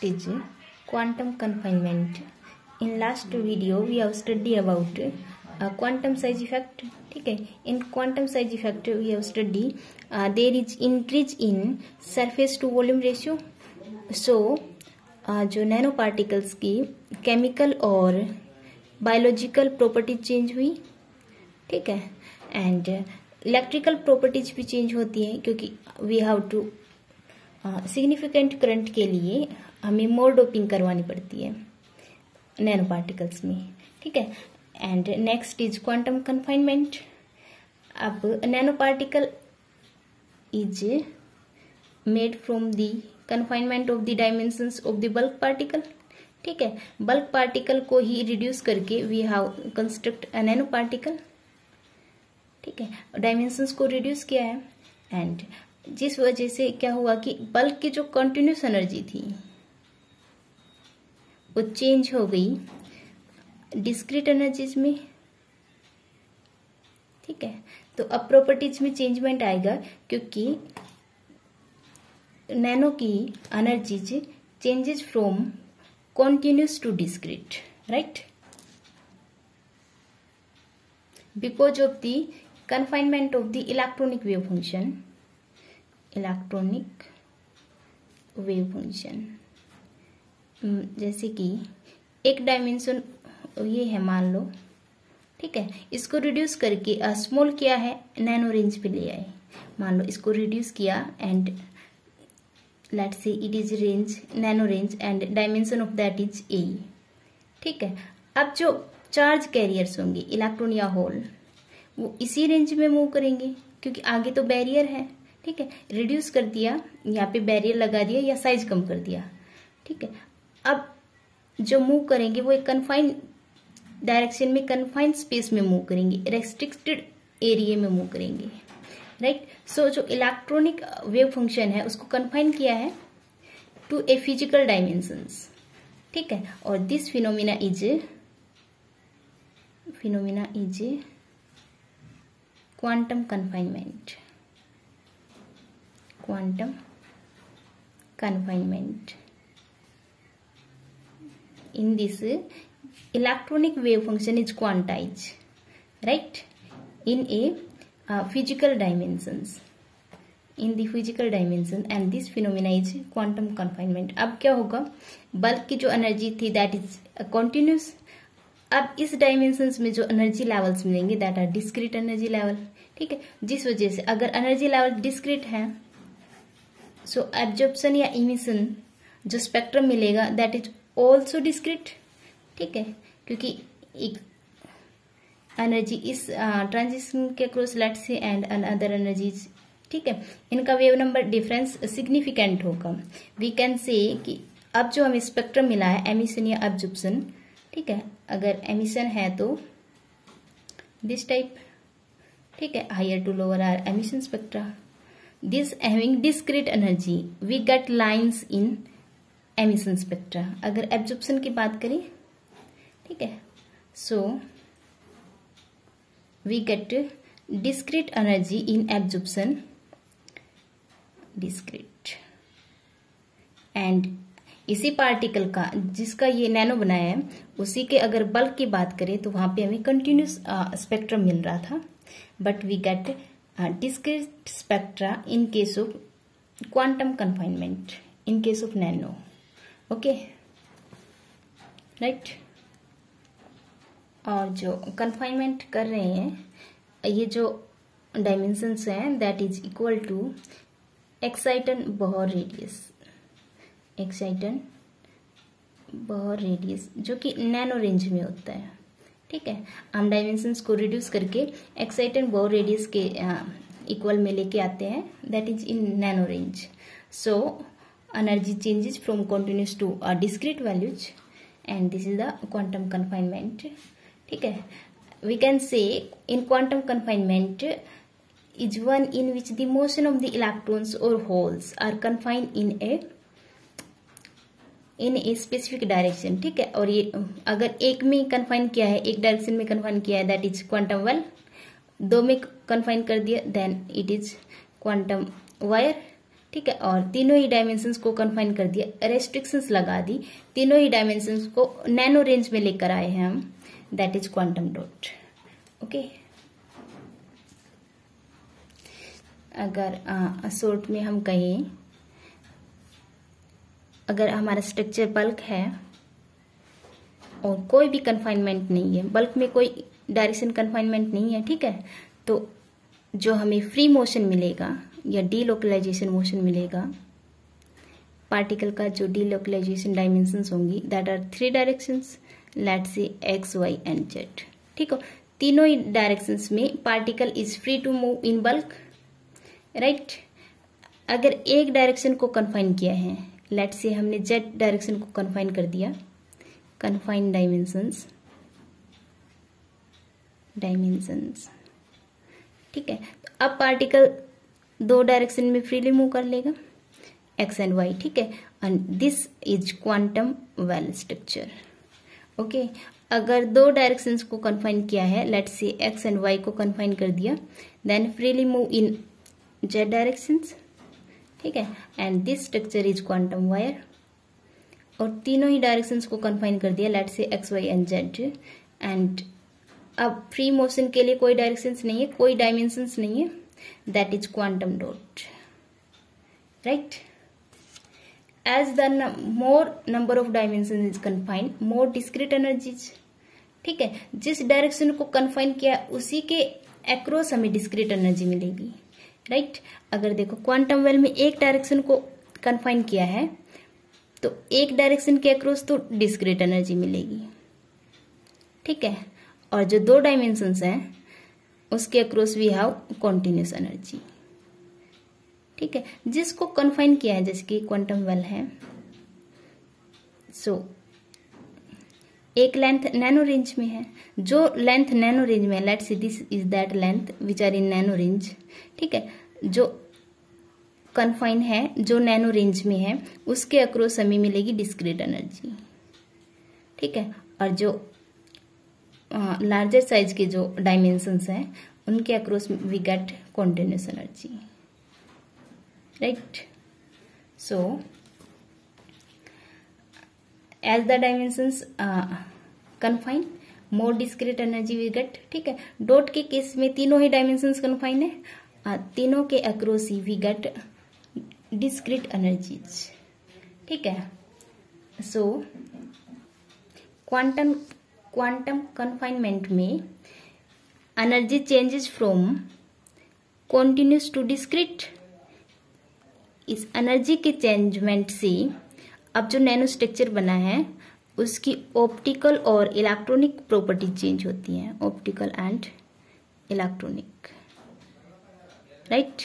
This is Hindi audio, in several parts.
Next is quantum confinement. In last video we have studied about quantum size effect. ठीक है, in quantum size effect we have studied there is increase in surface to volume ratio. So जो नैनो पार्टिकल्स की केमिकल और बायोलॉजिकल प्रॉपर्टीज चेंज हुई, ठीक है, एंड इलेक्ट्रिकल प्रॉपर्टीज भी चेंज होती हैं क्योंकि we have to significant current के लिए हमें मोर डोपिंग करवानी पड़ती है नैनो पार्टिकल्स में, ठीक है. And next is quantum confinement. अब nano particle is made from the confinement of the dimensions of the bulk particle, ठीक है. बल्क पार्टिकल को ही रिड्यूस करके we have construct a nano particle, ठीक है. डायमेंशंस को रिड्यूस किया है एंड जिस वजह से क्या हुआ कि बल्क की जो कंटिन्यूस एनर्जी थी वो चेंज हो गई डिस्क्रीट एनर्जीज में, ठीक है. तो अब प्रॉपर्टीज में चेंजमेंट आएगा क्योंकि नैनो की energies changes from continuous to discrete, right, because of the confinement of the electronic wave function. Electronic wave function जैसे कि एक डायमेंशन ये है मान लो, ठीक है, इसको रिड्यूस करके स्मॉल किया है, नैनो रेंज पे ले आए. मान लो इसको रिड्यूस किया and let's say it is range nano range and dimension of that is a, ठीक है. अब जो चार्ज कैरियर्स होंगे इलेक्ट्रॉन या होल वो इसी रेंज में मूव करेंगे क्योंकि आगे तो बैरियर है, ठीक है. रिड्यूस कर दिया, यहाँ पे बैरियर लगा दिया या साइज कम कर दिया, ठीक है. अब जो मूव करेंगे वो एक कन्फाइंड डायरेक्शन में कन्फाइंड स्पेस में मूव करेंगे, रेस्ट्रिक्टेड एरिया में मूव करेंगे, राइट. सो जो इलेक्ट्रॉनिक वेव फंक्शन है उसको कन्फाइन किया है टू ए फिजिकल डायमेंशंस, ठीक है. और this phenomena is quantum confinement. Quantum confinement. In this, electronic wave function is quantized, right, in a physical dimensions. In the physical dimension, and this phenomena is quantum confinement. अब क्या होगा, बल्क की जो एनर्जी थी दैट इज कंटिन्यूस. अब इस डायमेंशंस में जो एनर्जी लेवल्स मिलेंगे that are discrete energy level, ठीक है. जिस वजह से अगर एनर्जी लेवल डिस्क्रीट है सो एब्जॉर्प्शन या इमिशन जो स्पेक्ट्रम मिलेगा दैट इज ऑल्सो डिस्क्रीट, ठीक है, क्योंकि एक एनर्जी इस ट्रांजिशन के क्रॉस लेट से एंड अनदर एनर्जीज, ठीक है, इनका वेव नंबर डिफरेंस सिग्निफिकेंट होगा. वी कैन से कि अब जो हमें स्पेक्ट्रम मिला है एमिशन या एब्जॉर्प्शन, ठीक है, अगर एमिशन है तो दिस टाइप, ठीक है, higher to lower are emission spectra. This having discrete energy, we get lines in emission spectra. अगर absorption की बात करें, ठीक है, so we get discrete energy in absorption, discrete. and इसी पार्टिकल का जिसका ये नैनो बनाया है उसी के अगर बल्क की बात करें तो वहां पे हमें कंटिन्यूस स्पेक्ट्रम मिल रहा था, but we get discrete spectra in case of quantum confinement, in case of nano, okay, right. और जो confinement कर रहे हैं ये जो dimensions हैं that is equal to exciton Bohr radius, exciton Bohr radius जो कि नैनो रेंज में होता है, ठीक है. हम डायमेंशंस को रिड्यूस करके एक्साइटन बोर रेडियस के इक्वल में लेके आते हैं that is in nano range. So energy changes from continuous to discrete values and this is the quantum confinement, ठीक है. We can say in quantum confinement is one in which the motion of the electrons और holes are confined in a specific direction, ठीक है. और ये अगर एक में कन्फाइन किया है, एक डायरेक्शन में कन्फाइन किया है दैट इज क्वांटम वेल. दो में कन्फाइन कर दिया then it is quantum wire. ठीक है, और तीनों ही डायमेंशंस को कन्फाइन कर दिया, रेस्ट्रिक्शंस लगा दी, तीनों ही डायमेंशंस को नैनो रेंज में लेकर आए हैं हम, that is quantum dot. Okay, अगर शॉर्ट में हम कहें, अगर हमारा स्ट्रक्चर बल्क है और कोई भी कन्फाइनमेंट नहीं है, बल्क में कोई डायरेक्शन कन्फाइनमेंट नहीं है, ठीक है, तो जो हमें फ्री मोशन मिलेगा या डीलोकलाइजेशन मोशन मिलेगा, पार्टिकल का जो डीलोकलाइजेशन डायमेंशंस होंगी, that are 3 directions, let's say x, y and z. ठीक है, तीनों ही डायरेक्शंस में particle is free to move in bulk, right. अगर एक डायरेक्शन को कन्फाइन किया है, लेट्स से हमने जेड डायरेक्शन को कन्फाइन कर दिया, कन्फाइन डायमेंशंस, ठीक है, तो अब पार्टिकल 2 डायरेक्शन में फ्रीली मूव कर लेगा, एक्स एंड वाई, ठीक है, and this is quantum well structure. Okay, अगर 2 डायरेक्शंस को कन्फाइन किया है, let's say x and y को कन्फाइन कर दिया, then freely move in z directions, ठीक है, and this structure is quantum wire. और तीनों ही डायरेक्शंस को कन्फाइन कर दिया, let's say x, y and z, and अब फ्री मोशन के लिए कोई डायरेक्शंस नहीं है, कोई डायमेंशंस नहीं है, that is quantum dot, right. As the more number of dimension is confined, more discrete energies, ठीक है, जिस डायरेक्शन को कन्फाइन किया उसी के अक्रॉस हमें डिस्क्रीट एनर्जी मिलेगी, राइट। अगर देखो क्वांटम वेल में एक डायरेक्शन को कन्फाइन किया है, तो एक डायरेक्शन के अक्रॉस तो डिस्क्रीट एनर्जी मिलेगी, ठीक है, और जो 2 डायमेंशंस हैं उसके across we have continuous energy, ठीक है। जिसको कन्फाइन किया है, जैसे कि क्वांटम वेल है, सो एक लेंथ नैनो रेंज में है, जो लेंथ नैनो रेंज में है, let's see this is that length which are in nano range, ठीक है, जो कन्फाइन है, जो नैनो रेंज में है, उसके अक्रॉस हमें मिलेगी डिस्क्रीट एनर्जी, ठीक है, और जो लार्जर साइज के जो डायमेंशंस हैं उनके across we get continuous energy, right. So as the dimensions confine, more discrete energy we get, ठीक है। डॉट के केस में तीनों ही डायमेंशंस कन्फाइन है, तीनों के अक्रॉस ही वी गेट डिस्क्रीट एनर्जीज, ठीक है। सो क्वांटम कन्फाइनमेंट में energy changes from continuous to discrete. इस एनर्जी के चेंजमेंट से अब जो नैनो स्ट्रक्चर बना है उसकी ऑप्टिकल और इलेक्ट्रॉनिक प्रॉपर्टी चेंज होती हैं, ऑप्टिकल एंड इलेक्ट्रॉनिक, राइट।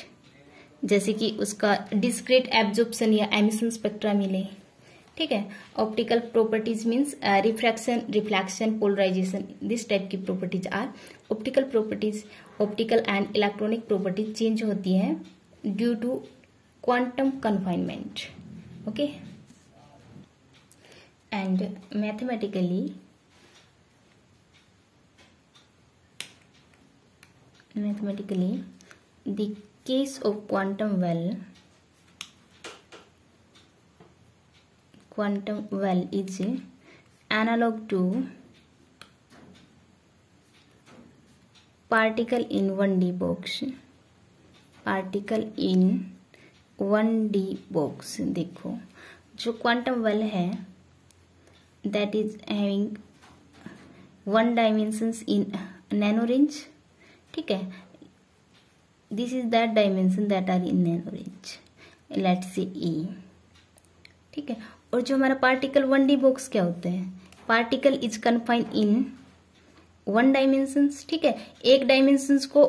जैसे कि उसका डिस्क्रीट एब्जॉर्प्शन या एमिशन स्पेक्ट्रा मिले, ठीक है। Optical properties means refraction, reflection, polarisation, this type की properties are optical properties. Optical and electronic properties change होती है due to quantum confinement, okay. And mathematically the case of quantum well is analog to particle in 1D box, particle in 1D box। देखो जो क्वांटम वेल है that is having 1 dimensions in nano range, ठीक है, this is that dimension that are in nano range, let's say a, ठीक है। और जो हमारा पार्टिकल 1D बॉक्स क्या होता है, particle is confined in 1 dimensions, ठीक है, एक डायमेंशंस को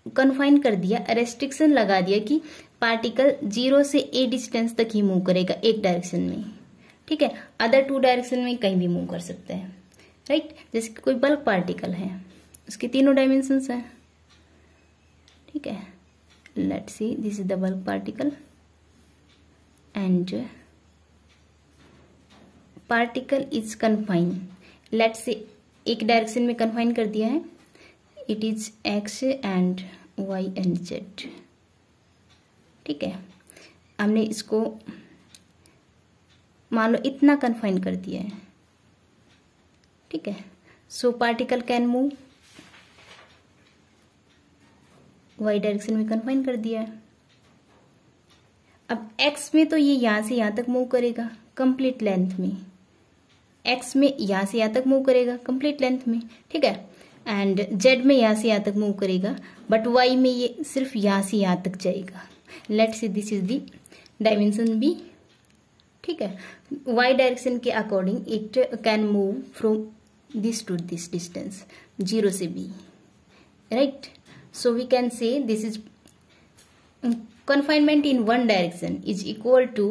कन्फाइन कर दिया, रेस्ट्रिक्शन लगा दिया कि पार्टिकल 0 से a डिस्टेंस तक ही मूव करेगा एक डायरेक्शन में, ठीक है, अदर 2 डायरेक्शन में कहीं भी मूव कर सकता है, राइट। जैसे कि कोई बल्क पार्टिकल है, उसके तीनों डायमेंशंस हैं, ठीक है, let's see this is the bulk particle and particle is confine, let's say एक डायरेक्शन में कन्फाइन कर दिया है, it is x and y and z, ठीक है। हमने इसको मान लो इतना कन्फाइन कर दिया है, ठीक है। So particle can move, y direction में कन्फाइन कर दिया है। अब एक्स में तो ये यहां से यहां तक मूव करेगा कंप्लीट लेंथ में, एक्स में यहां से यहां तक मूव करेगा कंप्लीट लेंथ में, ठीक है। एंड जेड में यहां से यहां तक मूव करेगा, बट वाई में ये सिर्फ यहां से यहां तक जाएगा। Let's say this is the dimension b, ठीक है। वाई डायरेक्शन के according it can move from this to this distance, 0 से b, right. So we can say this is confinement in one direction is equal to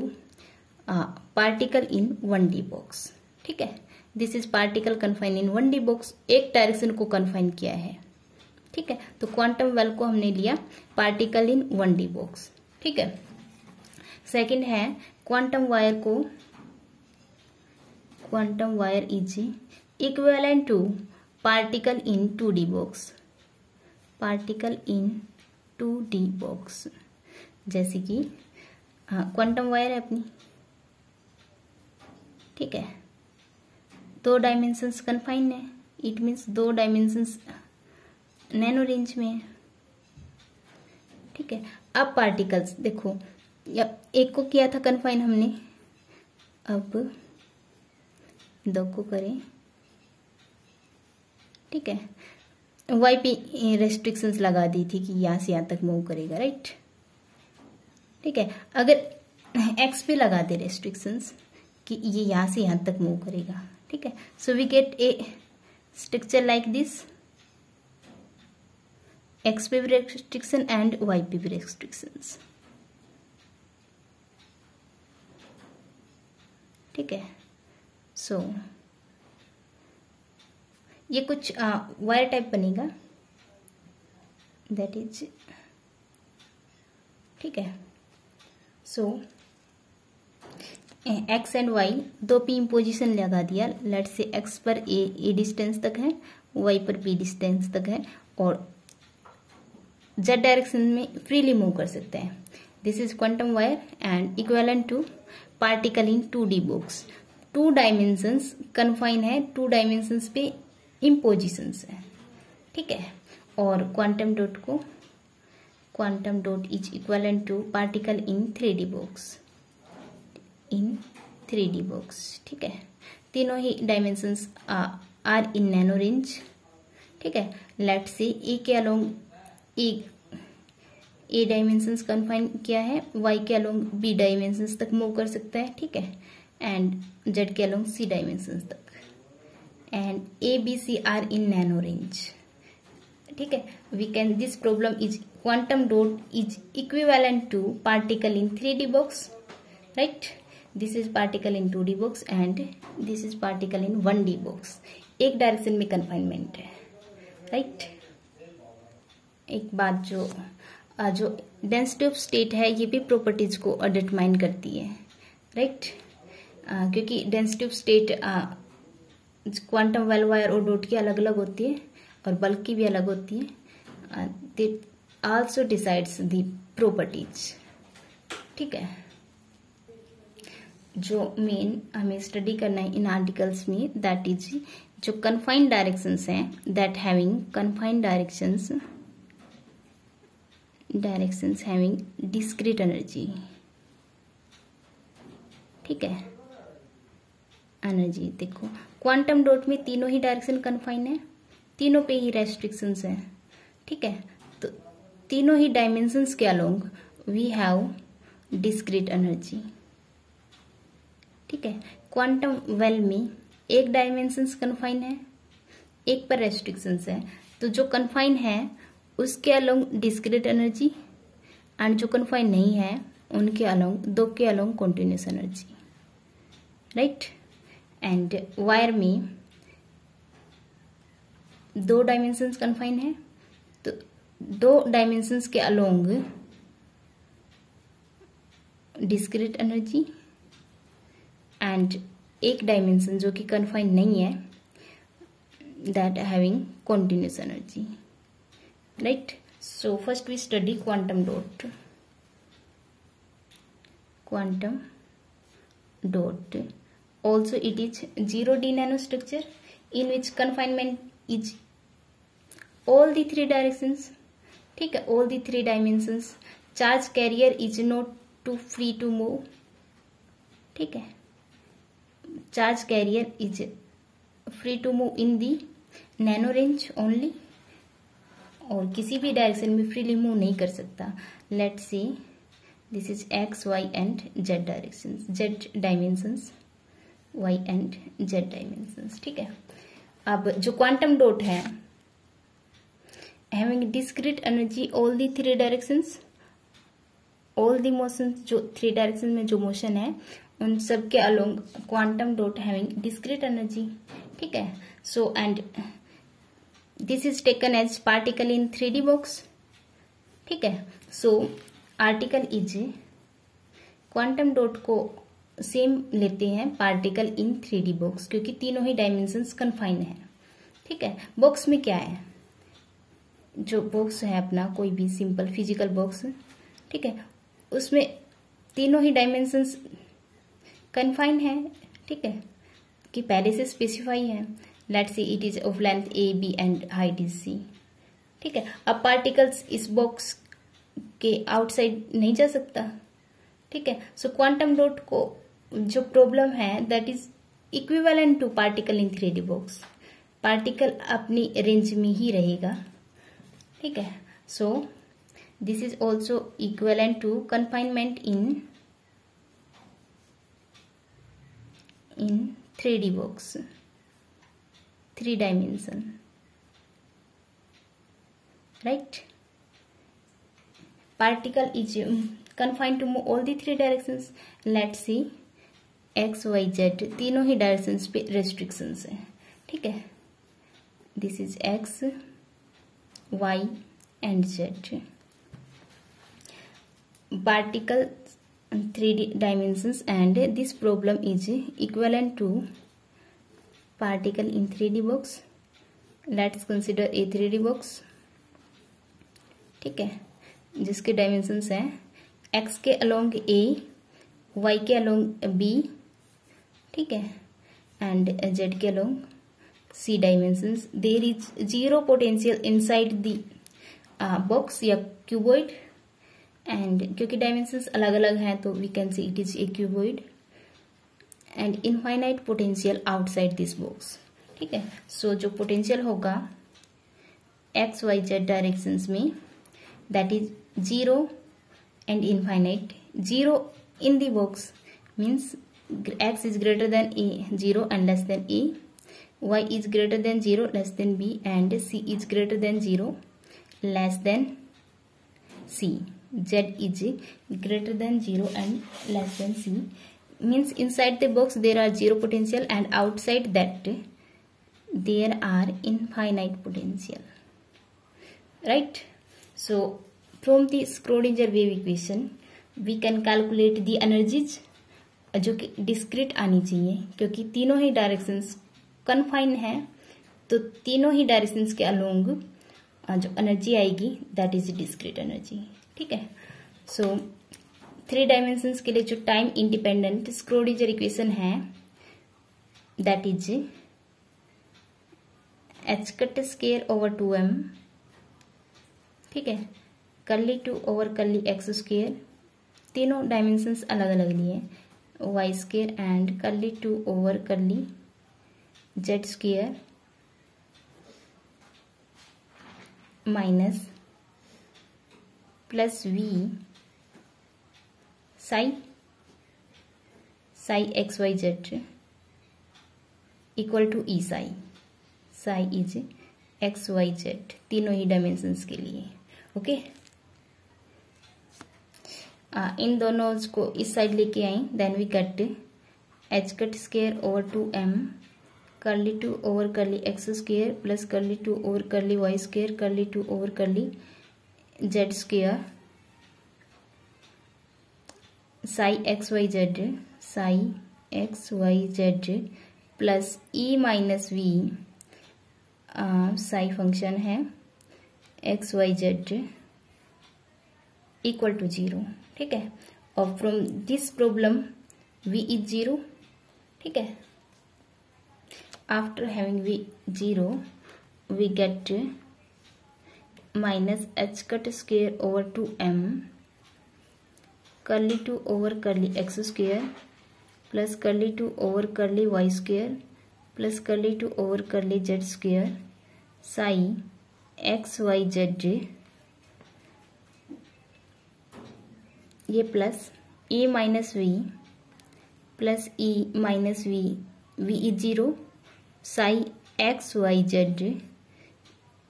particle in 1D box, ठीक है। This is particle confine in 1D box, एक डायरेक्शन को कन्फाइन किया है, ठीक है। तो क्वांटम वेल को हमने लिया पार्टिकल इन 1D बॉक्स, ठीक है। सेकंड है क्वांटम वायर को, quantum wire is equivalent to particle in 2D box, particle in 2D box. जैसे कि क्वांटम वायर है अपनी, ठीक है, 2 डायमेंशंस कन्फाइंड है, it means 2 dimensions nano range में है, ठीक है। अब पार्टिकल्स देखो, एक को किया था कन्फाइन हमने, अब 2 को करें, ठीक है। वाई पे रेस्ट्रिक्शंस लगा दी थी कि यहां से यहां तक मूव करेगा, राइट, ठीक है। अगर एक्स पे लगा दे रेस्ट्रिक्शंस कि ये यहां से यहां तक मूव करेगा, ठीक है। So we get a structure like this, x पे भी रेस्ट्रिक्शन एंड वाई पे भी रेस्ट्रिक्शंस, ठीक है। सो ये कुछ वायर टाइप बनेगा, दैट इज, ठीक है। So x and y 2 p position लगा दिया, लेट से एक्स पर ए डिस्टेंस तक है, वाई पर बी डिस्टेंस तक है, और जेड डायरेक्शन में फ्रीली मूव कर सकते हैं। This is quantum wire and equivalent to particle in 2D box. 2 dimensions confine है, 2 डायमेंशंस पे इम्पोजिशंस है, ठीक है। और क्वांटम डॉट को, quantum dot is equivalent to particle in 3D box, in 3D box, ठीक है। तीनों ही dimensions are in nano range, ठीक है। लेट से ए के अलोंग ए डायमेंशंस कन्फाइन किया है, वाई के अलोंग बी डायमेंशंस तक मूव कर सकता है, ठीक है, एंड जेड के अलोंग सी डायमेंशंस तक, and a b c are in nano range, ठीक है। We can, this problem is quantum dot is equivalent to particle in 3D box, right. This is particle in 2D box and this is particle in 1D box, एक डायरेक्शन में कन्फाइनमेंट है, राइट। एक बात, जो डेंसिटी ऑफ स्टेट है ये भी प्रॉपर्टीज को डिटरमाइन करती है, राइट। क्योंकि density of state quantum well wire और डॉट की अलग अलग होती है और बल्क की भी अलग होती है, they also decides the properties, ठीक है। जो मेन हमें स्टडी करना है इन आर्टिकल्स में, दैट इज जो कन्फाइंड डायरेक्शंस हैं, that having confined directions having discrete energy, ठीक है। एनर्जी देखो, क्वांटम डॉट में तीनों ही डायरेक्शन कन्फाइन है, तीनों पे ही रेस्ट्रिक्शंस है, ठीक है। तो तीनों ही डायमेंशंस के along we have discrete energy, ठीक है। क्वांटम वेल में एक डायमेंशंस कन्फाइन है, एक पर रेस्ट्रिक्शंस है, तो जो कन्फाइन है उसके अलोंग डिस्क्रीट एनर्जी, एंड जो कन्फाइन नहीं है उनके अलोंग, 2 के along continuous energy, right. And wire में 2 डायमेंशंस कन्फाइन है, तो 2 डायमेंशंस के अलोंग डिस्क्रीट एनर्जी, एंड एक डायमेंशन जो कि कन्फाइन नहीं है, that having continuous energy, right. So first we study quantum dot. quantum dot. Also it is 0D nanostructure in which confinement is all the three directions. ठीक है, all the three dimensions. Charge carrier is not too free to move. ठीक है, charge carrier is free to move in the nano range only, और किसी भी डायरेक्शन में फ्रीली मूव नहीं कर सकता. Let's see, this is x y and z directions, z dimensions, y and z dimensions. ठीक है, अब जो क्वांटम डॉट है, having discrete energy all the three directions, all the motion, जो थ्री डायरेक्शन में जो मोशन है उन सब के along quantum dot having discrete energy. ठीक है, so and this is taken as particle in 3D box. ठीक है, so article is, quantum dot को सेम लेते हैं पार्टिकल इन 3D बॉक्स, क्योंकि तीनों ही डायमेंशंस कन्फाइंड है. ठीक है, बॉक्स में क्या है, जो बॉक्स है अपना कोई भी सिंपल फिजिकल बॉक्स, ठीक है, उसमें तीनों ही डायमेंशंस कन्फाइंड है. ठीक है, कि पहले से स्पेसिफाई है. Let's see it is of length a b and height is c. ठीक है, अब पार्टिकल्स इस बॉक्स के आउटसाइड नहीं जा सकता. ठीक है, सो क्वांटम डॉट को जो प्रॉब्लम है that is equivalent to particle in 3D box. Particle अपनी रेंज में ही रहेगा. ठीक है, so this is also equivalent to confinement in 3D box, 3 dimension, right? Particle is confined to all the 3 directions. Let's see, x, y, z तीनों ही डायरेक्शंस पे रेस्ट्रिक्शंस है. ठीक है, this is x, y and z. Particle 3D dimensions, and this problem is equivalent to particle in 3D box. Let's consider a 3D box. ठीक है, जिसके डायमेंशंस हैं x के अलोंग a, y के अलोंग b. ठीक है, and z के along c dimensions. There is zero potential inside the box या cuboid. एंड क्योंकि डायमेंशंस अलग अलग हैं तो we can see it is a cuboid, and infinite potential outside this box. ठीक है, सो जो पोटेंशियल होगा एक्स वाई जेड डायरेक्शंस में that is 0 and infinite. 0 in the box means x is greater than a, 0 and less than a, y is greater than 0 less than b, and c is greater than 0 less than c. Z is greater than 0 and less than C. Means inside the box there are zero potential, and outside that there are infinite potential. Right? So from the Schrodinger wave equation we can calculate the energies, जो कि डिस्क्रीट आनी चाहिए, क्योंकि तीनों ही डायरेक्शंस कन्फाइन है. तो तीनों ही डायरेक्शंस के अलोंग जो एनर्जी आएगी दैट इज डिस्क्रीट एनर्जी. ठीक है, सो 3 डायमेंशंस के लिए जो टाइम इंडिपेंडेंट स्क्रोडिंजर इक्वेशन है that is h cut square over 2m. ठीक है, curly 2 over curly x square, तीनों डायमेंशंस अलग अलग लिए, y square and curly 2 over curly z square minus plus v psi x y z equal to e psi is x y Z, तीनों ही डायमेंशंस के लिए. ओके, इन दोनों को इस साइड लेके आई, then we cut h cut square over 2m curly 2 over curly x square plus curly 2 over curly y square curly 2 over curly z square psi x y z plus e minus v psi function है x y z equal to 0. ठीक है, और from this problem v is 0. ठीक है. After having v 0 we get minus h cut square over 2m curly 2 over curly x square plus curly 2 over curly y square plus curly 2 over curly z square psi x y z ये plus e minus v plus e minus v v is 0 psi x y z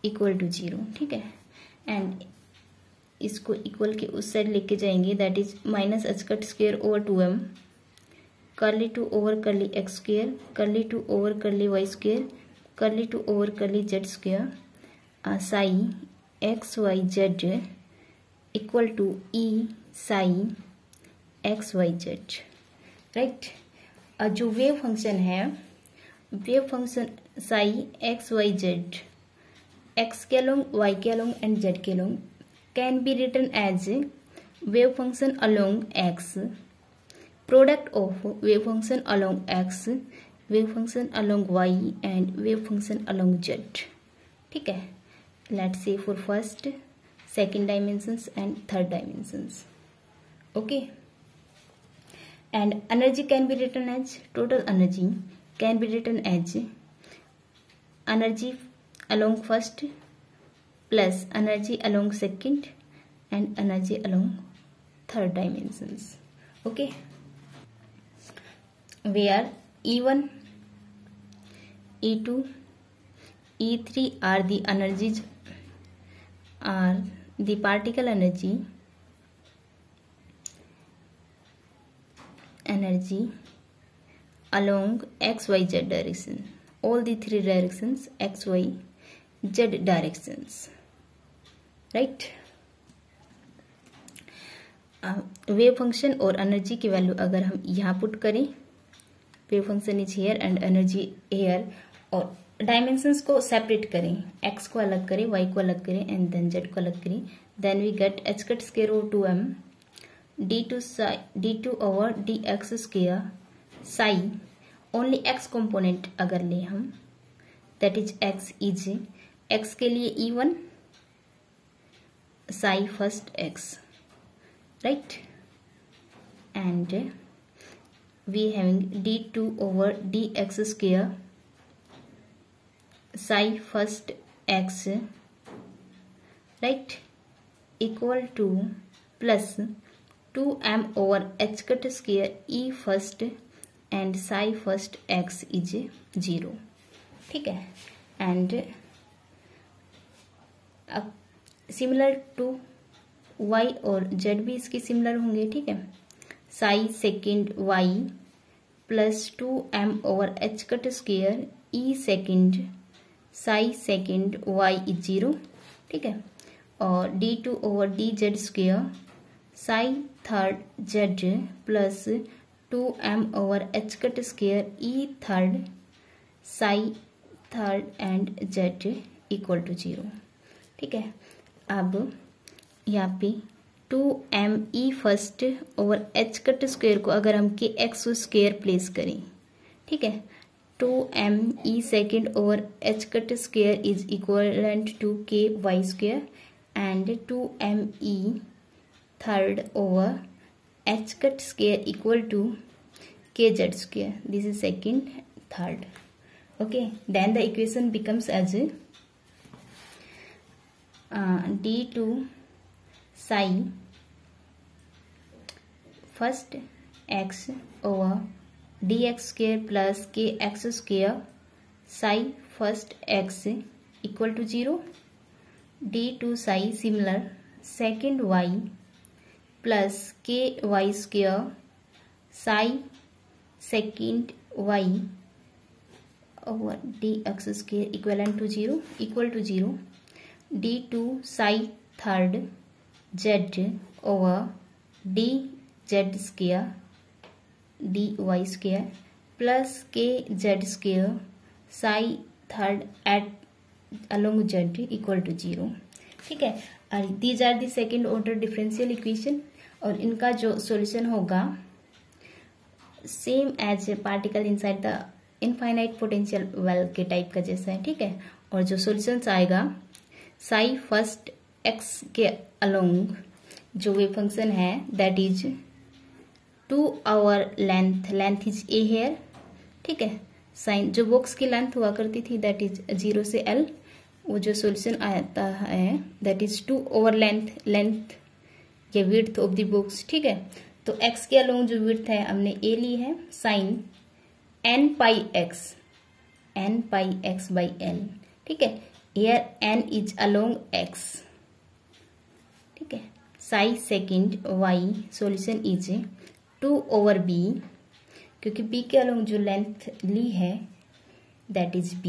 equal to 0. ठीक है. एंड इसको इक्वल के उस साइड लेके जाएंगे, that is minus h cut square over 2m curly 2 over curly x square curly 2 over curly y square curly 2 over curly z square psi x y z equal to e psi x y z. Right. जो वेव फंक्शन है, wave function psi x y z x के अलोंग y के अलोंग एंड z के along can be written as wave function along x, product of wave function along x, wave function along y and wave function along z. ठीक है. Let's say for first, second dimensions and third dimensions. Okay. And energy can be written as, total energy can be written as energy along first plus energy along second and energy along third dimensions. Okay. Where E1, E2, E3 are the energies, are the particle energy along XYZ direction. All the three directions, X, Y, Z directions. राइट. वेव फंक्शन और एनर्जी की वैल्यू अगर हम यहाँ पुट करें, wave function is here and energy here, और डायमेंशंस को सेपरेट करें, एक्स को अलग करें, वाई को अलग करें एंड देन जेड को अलग करें, then we get h cut square over 2m d2 over dx square psi only x component अगर ले हम, that is x is x के लिए E1 psi first x, right, and we having d2 over dx square psi first x, right, equal to plus 2m over h cut square e first and psi first x is 0. ठीक है. and सिमिलर टू y और z भी इसके सिमिलर होंगे. ठीक है. Psi second y plus 2m over h cut square e second psi second y is 0. ठीक है. और d2 over dz square psi third z plus 2m over h cut square e third psi third and z equal to 0. ठीक है. अब यहाँ पे 2me first over h cut square को अगर हम के एक्स स्क्वेयर प्लेस करें, ठीक है, 2me second over h cut square is equivalent to k y square and 2me third over h cut square equal to k z square. This is second third. Okay. Then the equation becomes as d2 psi first x over dx square plus kx square psi first x equal to 0. d2 psi similar second y plus ky square psi second y over dx square equivalent to 0 equal to 0. d2 psi third z over dz square dy square plus kz square psi third at along z equal to 0. ठीक है. और these are the second order differential equation. और इनका जो सॉल्यूशन होगा same as particle inside the infinite potential well के टाइप का जैसा है, ठीक है। और जो सॉल्यूशंस आएगा साई फर्स्ट एक्स के अलोंग जो वेव फंक्शन है that is 2 over length is a here, ठीक है। साइन जो बॉक्स की लेंथ हुआ करती थी दैट इज 0 से L, वो जो सॉल्यूशन आता है दैट इज 2 ओवर लेंथ या विड्थ ऑफ द बॉक्स, ठीक है। तो x के अलोंग जो विड्थ है हमने a ली है sine n pi x by L, ठीक है। Here n is along x, ठीक है। Psi second y solution is 2 over b, क्योंकि b के अलोंग जो लेंथ ली है दैट इज b,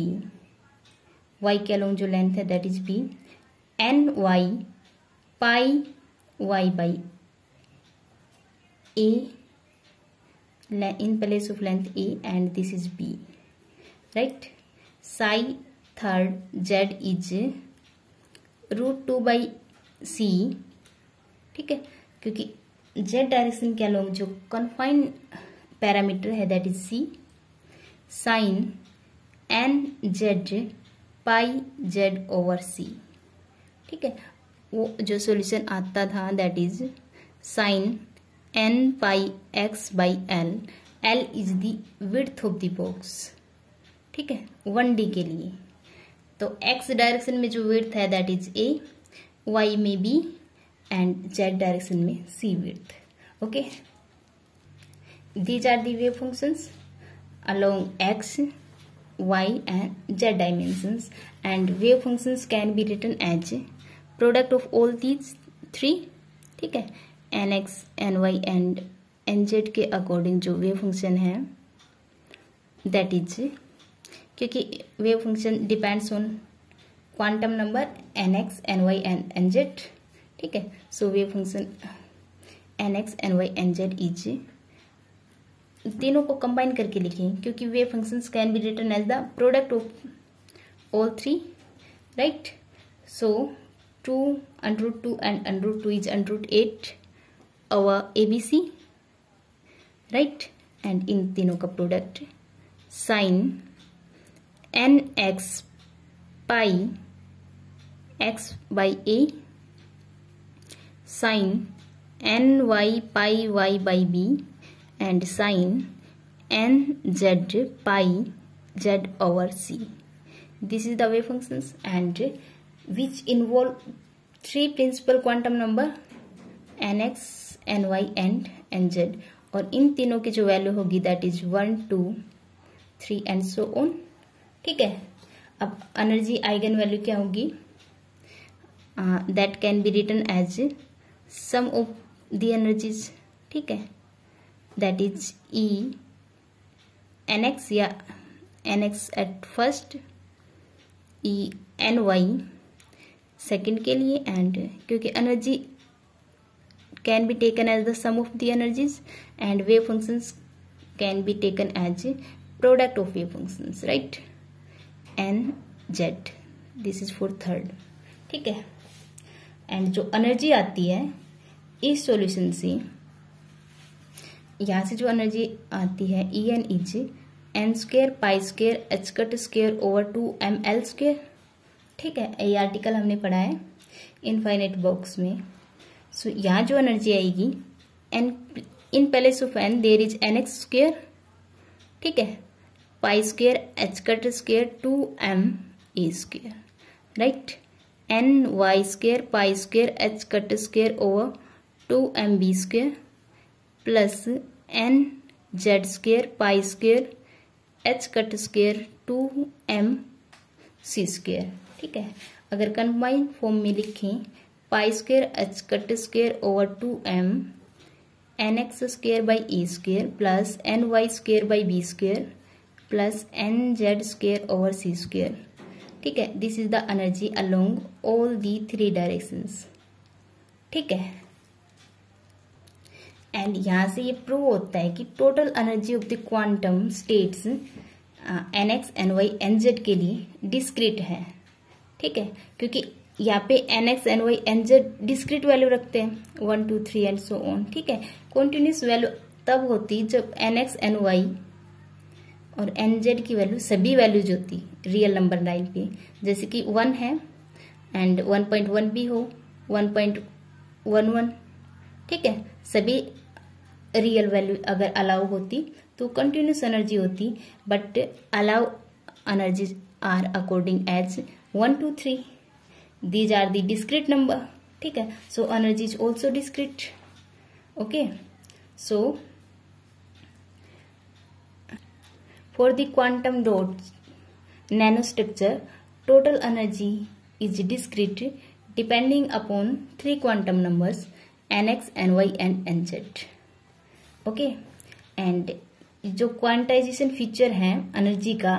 y के अलोंग जो लेंथ है that is b, n y pi y by a in place of length a and this is b, right। psi third z is √2 by c, ठीक है। क्योंकि z डायरेक्शन के अलोंग जो कन्फाइंड पैरामीटर है that is c, sine n z pi z over c, ठीक है। वो जो सॉल्यूशन आता था that is sine n pi x by L, L is the width of the box, ठीक है, 1D के लिए। तो x डायरेक्शन में जो विड्थ है दैट इज a, y में b एंड z डायरेक्शन में c width, okay. These are the wave functions along x, y and z dimensions, and wave functions can be written as product of all these three, ठीक है। nx, ny and nz के अकॉर्डिंग जो वेव फंक्शन है दैट इज, क्योंकि wave function depends on quantum number nx, ny and nz, ठीक है। So wave function nx, ny, nz is, तीनों को कंबाइन करके लिखें क्योंकि wave functions can be written as the product of all three, right. So 2 √2 and √2 is √8 our ABC, right। and इन तीनों का product sine nx pi x by a, sine ny pi y by b and sine nz pi z over c. This is the wave functions and which involve three principal quantum number nx, ny and nz, और इन तीनों की जो वैल्यू होगी that is 1, 2, 3 and so on, ठीक है। अब एनर्जी आइगन वैल्यू क्या होगी that can be written as sum of the energies, ठीक है। दैट इज E nx या nx at first, E ny second के लिए, एंड क्योंकि energy can be taken as the sum of the energies and wave functions can be taken as product of wave functions, right. nz this is for third, ठीक है। एंड जो एनर्जी आती है इस सॉल्यूशन से, यहाँ से जो एनर्जी आती है En is n² pi square h cut square over 2ml², ठीक है। ये आर्टिकल हमने पढ़ा है इनफाइनाइट बॉक्स में। सो यहाँ जो एनर्जी आएगी n in place of n there is nx², ठीक है, pi square h cut square 2m² right, ny² pi square h cut square over 2mb² plus nz² pi square h cut square 2mc², ठीक है। अगर कंबाइन फॉर्म में लिखें pi square h cut square over 2m nx² by a² plus ny² by b² plus nz² over c², ठीक है। This is the energy along all the three directions, ठीक है। एंड यहाँ से ये प्रूव होता है कि total energy of the quantum states nx, ny, nz के लिए डिस्क्रीट है, ठीक है। क्योंकि यहाँ पे NX, NY, NZ discrete value रखते हैं 1 2 3 एंड सो ऑन। ठीक है, कॉन्टिन्यूस वैल्यू तब होती जब NX, NY और NZ की वैल्यू सभी वैल्यूज होती रियल नंबर लाइन पे, जैसे कि 1 है एंड 1.1 भी हो, 1.11। ठीक है, सभी रियल वैल्यू अगर अलाउ होती तो कंटिन्यूस एनर्जी होती, but allow energies are according as 1 2 3, these are the discrete number. ठीक है, so energy is also discrete. Okay, so for the quantum dots nanostructure, total energy is discrete depending upon 3 quantum numbers nx, ny and nz। Okay, and जो क्वांटाइजेशन फीचर है एनर्जी का,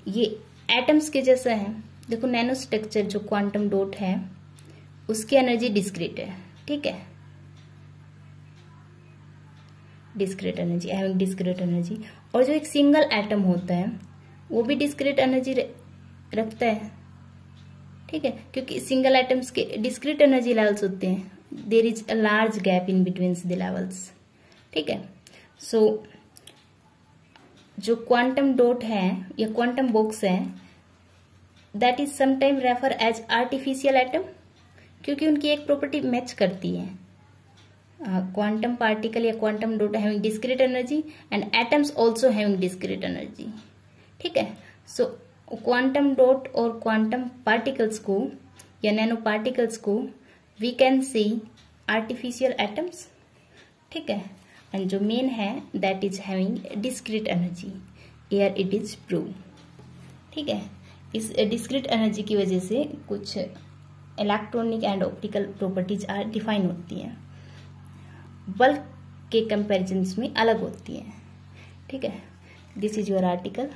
ये एटम्स के जैसा है। देखो नैनो स्ट्रक्चर जो क्वांटम डॉट है उसकी एनर्जी डिस्क्रीट है। ठीक है, discrete energy, having discrete energy. और जो एक सिंगल एटम होता है वो भी डिस्क्रीट एनर्जी रखता है। ठीक है, क्योंकि सिंगल एटम्स के डिस्क्रीट एनर्जी लेवल्स होते हैं, there is a large gap in between the levels. ठीक है, सो जो क्वांटम डॉट है या क्वांटम बॉक्स है, that is sometime refer as artificial atom, क्योंकि उनकी एक प्रॉपर्टी मैच करती है। क्वांटम पार्टिकल या quantum dot having discrete energy and atoms also having discrete energy. ठीक है, सो क्वांटम डॉट और क्वांटम पार्टिकल्स को या नैनो पार्टिकल्स को we can see artificial atoms. ठीक है, एंड जो मेन है that is having discrete energy, here it is prove. ठीक है, इस डिस्क्रीट एनर्जी की वजह से कुछ electronic and optical properties are define होती हैं, बल्क के कंपैरिजन्स में अलग होती हैं। ठीक है, this is your article.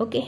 Okay.